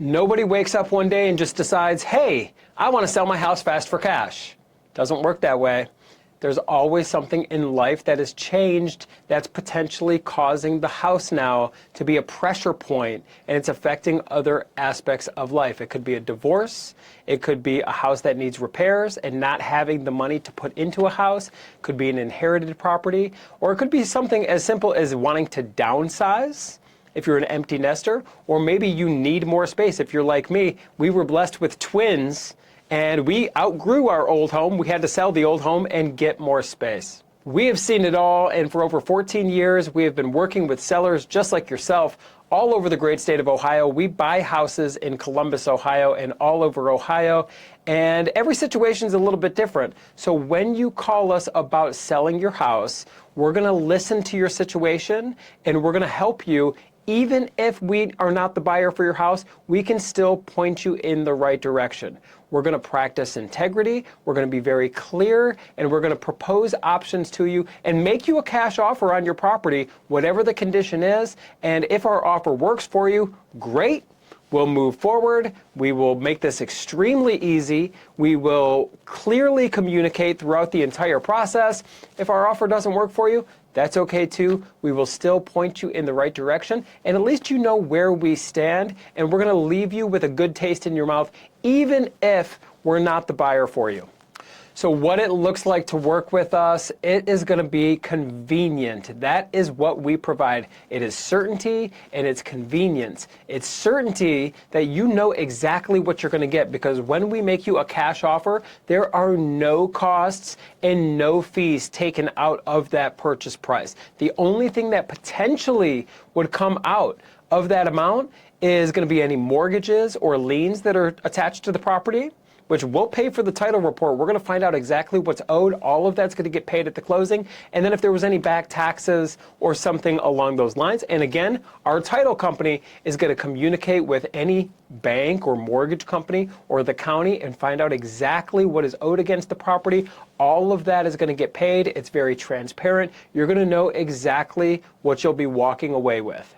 Nobody wakes up one day and just decides, hey, I want to sell my house fast for cash. Doesn't work that way. There's always something in life that has changed that's potentially causing the house now to be a pressure point, and it's affecting other aspects of life. It could be a divorce. It could be a house that needs repairs and not having the money to put into a house. It could be an inherited property, or it could be something as simple as wanting to downsize if you're an empty nester, or maybe you need more space. If you're like me, we were blessed with twins and we outgrew our old home. We had to sell the old home and get more space. We have seen it all, and for over 14 years, we have been working with sellers just like yourself all over the great state of Ohio. We buy houses in Columbus, Ohio, and all over Ohio, and every situation is a little bit different. So when you call us about selling your house, we're gonna listen to your situation, and we're gonna help you. Even if we are not the buyer for your house, we can still point you in the right direction. We're going to practice integrity, we're going to be very clear, and we're going to propose options to you and make you a cash offer on your property, whatever the condition is. And if our offer works for you, great. We'll move forward. We will make this extremely easy. We will clearly communicate throughout the entire process. If our offer doesn't work for you, that's okay too. We will still point you in the right direction, and at least you know where we stand, and we're going to leave you with a good taste in your mouth, even if we're not the buyer for you. So what it looks like to work with us, it is going to be convenient. That is what we provide. It is certainty and it's convenience. It's certainty that you know exactly what you're going to get, because when we make you a cash offer, there are no costs and no fees taken out of that purchase price. The only thing that potentially would come out of that amount is going to be any mortgages or liens that are attached to the property, which we'll pay for the title report. We're going to find out exactly what's owed. All of that's going to get paid at the closing. And then if there was any back taxes or something along those lines. And again, our title company is going to communicate with any bank or mortgage company or the county and find out exactly what is owed against the property. All of that is going to get paid. It's very transparent. You're going to know exactly what you'll be walking away with.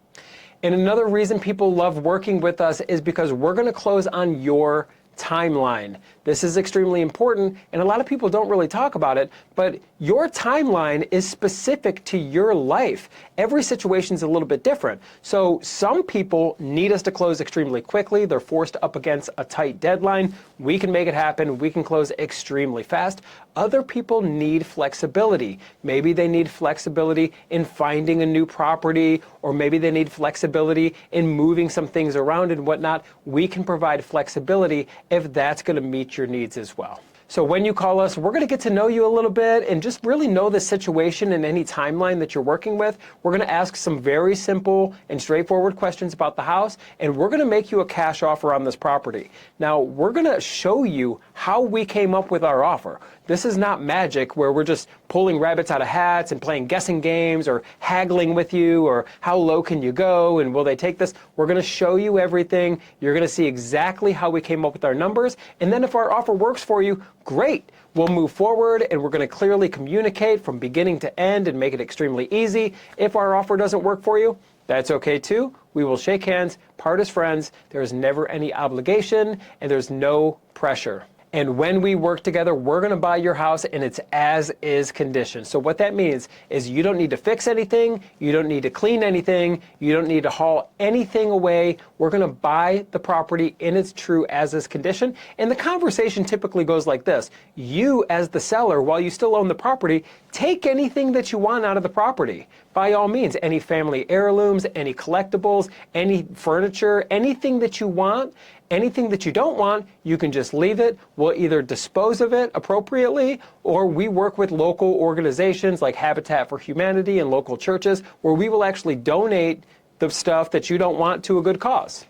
And another reason people love working with us is because we're going to close on your timeline. This is extremely important, and a lot of people don't really talk about it, but your timeline is specific to your life. Every situation is a little bit different. So some people need us to close extremely quickly. They're forced up against a tight deadline. We can make it happen. We can close extremely fast. Other people need flexibility. Maybe they need flexibility in finding a new property, or maybe they need flexibility in moving some things around and whatnot. We can provide flexibility if that's going to meet your needs as well. So when you call us, we're going to get to know you a little bit and just really know the situation and any timeline that you're working with. We're going to ask some very simple and straightforward questions about the house, and we're going to make you a cash offer on this property. Now, we're going to show you how we came up with our offer. This is not magic where we're just pulling rabbits out of hats and playing guessing games or haggling with you, or how low can you go and will they take this. We're going to show you everything. You're going to see exactly how we came up with our numbers, and then if our offer works for you, great. We'll move forward and we're going to clearly communicate from beginning to end and make it extremely easy. If our offer doesn't work for you, that's okay too. We will shake hands, part as friends. There is never any obligation and there's no pressure. And when we work together, we're going to buy your house in its as-is condition. So what that means is you don't need to fix anything, you don't need to clean anything, you don't need to haul anything away. We're going to buy the property in its true as-is condition. And the conversation typically goes like this. You, as the seller, while you still own the property, take anything that you want out of the property. By all means, any family heirlooms, any collectibles, any furniture, anything that you want. Anything that you don't want, you can just leave it. We'll either dispose of it appropriately, or we work with local organizations like Habitat for Humanity and local churches where we will actually donate the stuff that you don't want to a good cause.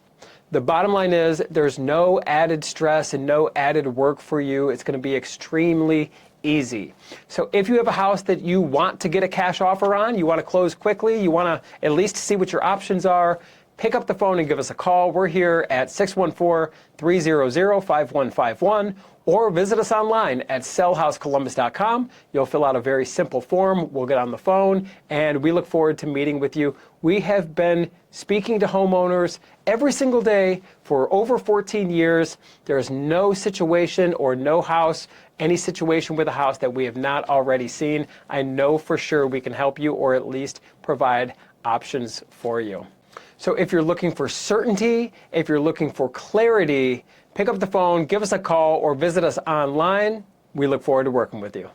The bottom line is there's no added stress and no added work for you. It's going to be extremely easy. So if you have a house that you want to get a cash offer on, you want to close quickly, you want to at least see what your options are, pick up the phone and give us a call. We're here at 614-300-5151, or visit us online at sellhousecolumbus.com. You'll fill out a very simple form. We'll get on the phone, and we look forward to meeting with you. We have been speaking to homeowners every single day for over 14 years. There's no situation or no house, any situation with a house that we have not already seen. I know for sure we can help you, or at least provide options for you. So if you're looking for certainty, if you're looking for clarity, pick up the phone, give us a call, or visit us online. We look forward to working with you.